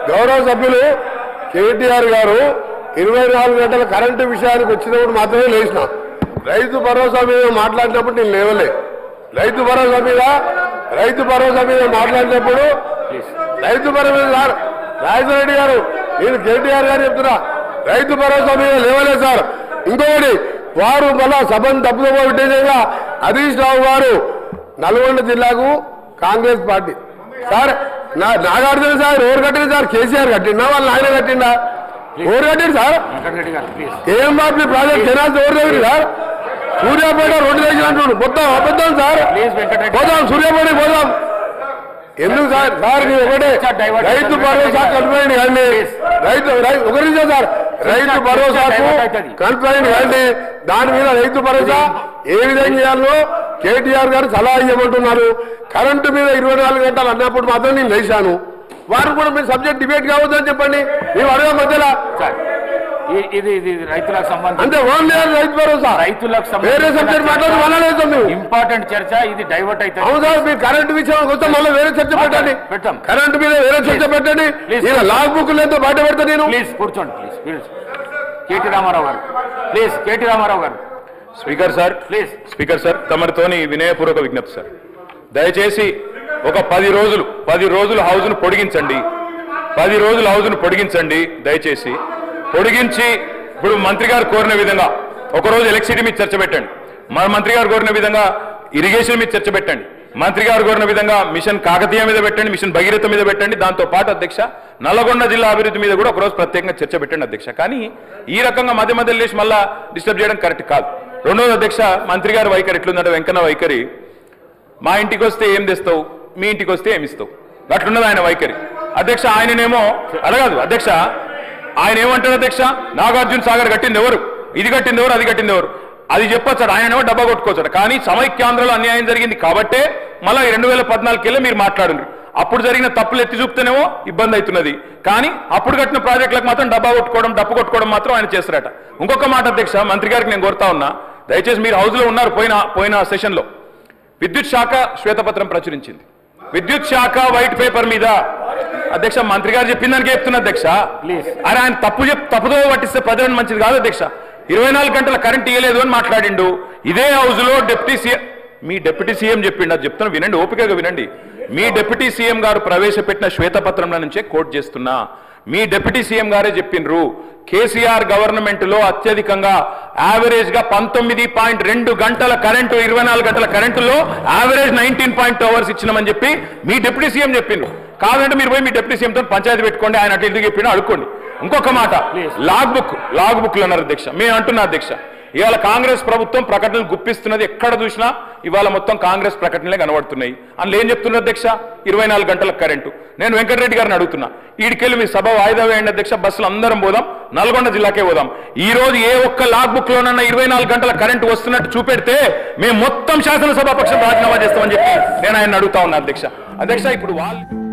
గౌరవ సభ్యులు కేటీఆర్ గారు 24 గంటల కరెంటు విషయానికి వచ్చినప్పుడు మాత్రమే లేచిన. రైతు భరోసా మీద మాట్లాడినప్పుడు నేను లేవలే. రైతు భరోసా మీద మాట్లాడినప్పుడు రైతు భరోసా రాజశేఖర రెడ్డి గారు నేను కేటీఆర్ గారు చెప్తున్నా, రైతు భరోసా మీద లేవలేదు సార్. ఇంకొకటి వారు మళ్ళా సభను తప్పుదోవ పెట్టేసేగా హరీష్ రావు గారు నల్గొండ జిల్లాకు Congress party sir Nagarjuna sir ఎవరు కట్టింది సార్? కేసీఆర్ కట్టిండా వాళ్ళు ఆయన కట్టిండా? ఎవరు కట్టింది సార్? ఏం బాబు ప్రాజెక్ట్ కెనాల్స్ ఎవరు దగ్గర సార్? సూర్యాపేట రోడ్డు దగ్గర అంటున్నాడు. మొత్తం అబద్ధం సార్. పోదాం సూర్యాపేట పోదాం. ఎందుకు సార్? సార్ మీరు ఒకటే రైతు భరోసా కంప్లైంట్ కానీ ఒక నిమిషం సార్, రైతు భరోసాకు కంప్లైంట్ కానీ దాని మీద రైతు భరోసా ఏ విధంగా చేయాలో కేటీఆర్ గారు సలహా ఇవ్వమంటున్నారు. కరెంటు మీద 24 గంటలు అన్నప్పుడు మాత్రం నేను లేచాను. వారు కూడా మీరు సబ్జెక్ట్ డిబేట్ కావద్దని చెప్పండి. మేము అడగా మధ్యలో ఇది రైతులకు సంబంధించి అంటే ఓన్లీ రైతు భరోసా, రైతులకు వేరే సబ్జెక్ట్ మాట్లాడుతూ ఇంపార్టెంట్ చర్చ ఇది డైవర్ట్ అవుతుంది. అవును సార్, మీరు కరెంటు విషయం కోసం మళ్ళీ వేరే చర్చ పెట్టండి. కరెంటు మీద వేరే చర్చ పెట్టండి. ఇలా లాగ్ బుక్ లేదో బయట పెడతా నేను. ప్లీజ్ కూర్చోండి. ప్లీజ్ కేటీ రామారావు గారు, ప్లీజ్ కేటీ రామారావు గారు. Speaker sir, please speaker sir, తమరితోని వినయపూర్వక విజ్ఞప్తి సార్. దయచేసి ఒక 10 రోజులు హౌస్ను పొడిగించండి. 10 రోజులు హౌస్ను పొడిగించండి దయచేసి. పొడిగించి ఇప్పుడు మంత్రి గారు కోరిన విధంగా ఒకరోజు ఎలక్ట్రిసిటీ మీద చర్చ పెట్టండి. మంత్రి గారు కోరిన విధంగా ఇరిగేషన్ మీద చర్చ పెట్టండి. మంత్రి గారు కోరిన విధంగా మిషన్ కాకతీయ మీద పెట్టండి, మిషన్ భగీరథ మీద పెట్టండి. దాంతో పాటు అధ్యక్ష నల్లగొండ జిల్లా అభివృద్ధి మీద కూడా ఒకరోజు ప్రత్యేకంగా చర్చ పెట్టండి అధ్యక్ష. కానీ ఈ రకంగా మధ్య లేచి మళ్ళా డిస్టర్బ్ చేయడం కరెక్ట్ కాదు. రెండోది అధ్యక్ష, మంత్రి గారి వైఖరి ఎట్లుందంటే వెంకన్న వైఖరి, మా ఇంటికి వస్తే ఏం తెస్తావు, మీ ఇంటికి వస్తే ఏమిస్తావు, అట్లున్నది ఆయన వైఖరి అధ్యక్ష. ఆయననేమో అడగదు అధ్యక్ష, ఆయన ఏమంటారు అధ్యక్ష, నాగార్జున సాగర్ కట్టింది ఎవరు, ఇది కట్టింది ఎవరు, అది కట్టింది ఎవరు, అది చెప్పొచ్చాడు. ఆయనేమో డబ్బా కొట్టుకోవచ్చాడు. కానీ సమైక్యాంధ్రలో అన్యాయం జరిగింది కాబట్టే మళ్ళీ 2014 మీరు మాట్లాడుండ్రు. అప్పుడు జరిగిన తప్పులు ఎత్తి చూపుతేనేమో ఇబ్బంది అవుతున్నది. కానీ అప్పుడు కట్టిన ప్రాజెక్టులకు మాత్రం డబ్బా కొట్టుకోవడం, డప్పు కొట్టుకోవడం మాత్రం ఆయన చేస్తారట. ఇంకొక మాట అధ్యక్ష, మంత్రి గారికి నేను కోరుతా ఉన్నా, దయచేసి మీరు హౌస్లో ఉన్నారు. పోయిన సెషన్లో విద్యుత్ శాఖ శ్వేతపత్రం ప్రచురించింది. విద్యుత్ శాఖ వైట్ పేపర్ మీద అధ్యక్ష మంత్రి గారు చెప్పిన దానికి చెప్తున్నా అధ్యక్ష. అరే ఆయన తప్పుదో పట్టిస్తే ప్రజలను మంచిది కాదు అధ్యక్ష. 24 గంటల కరెంట్ ఇవ్వలేదు అని మాట్లాడిండు. ఇదే హౌస్ లో మీ డిప్యూటీ సీఎం చెప్పిండు. అది చెప్తున్నా వినండి, ఓపికగా వినండి. మీ డిప్యూటీ సీఎం గారు ప్రవేశపెట్టిన శ్వేతపత్రంలో నుంచే కోట్ చేస్తున్నా. మీ డిప్యూటీ సీఎం గారే చెప్పిండ్రు, కేసీఆర్ గవర్నమెంట్ లో అత్యధికంగా యావరేజ్ గా 19.2 గంటల కరెంటు 24 గంటల కరెంటులో యావరేజ్ 19.2 అవర్స్ ఇచ్చినామని చెప్పి మీ డిప్యూటీ సీఎం చెప్పిండ్రు. కాదంటే మీరు పోయి మీ డిప్యూటీ సీఎంతో పంచాయతీ పెట్టుకోండి, ఆయన అటు ఎందుకు చెప్పినా అడుక్కోండి. ఇంకొక మాట, లాగ్ బుక్లు అన్నారు అధ్యక్ష. మేము అంటున్నా అధ్యక్ష, ఇవాళ కాంగ్రెస్ ప్రభుత్వం ప్రకటనలు గుప్పిస్తున్నది. ఎక్కడ చూసినా ఇవాళ మొత్తం కాంగ్రెస్ ప్రకటనలే కనబడుతున్నాయి. అందులో ఏం చెప్తున్నారు అధ్యక్ష, 24 గంటల కరెంటు. నేను వెంకటరెడ్డి గారిని అడుగుతున్నా, ఈడికెళ్ళి మీ సభ వాయిదా వేయండి అధ్యక్ష, బస్సులు అందరం పోదాం, నల్గొండ జిల్లాకే పోదాం. ఈ రోజు ఏ ఒక్క లాగ్ బుక్ లోనన్నా 24 గంటల కరెంటు వస్తున్నట్టు చూపెడితే మేము మొత్తం శాసనసభాపక్షం రాజీనామా చేస్తామని చెప్పి నేను ఆయన అడుగుతా ఉన్నా అధ్యక్ష. ఇప్పుడు వాళ్ళు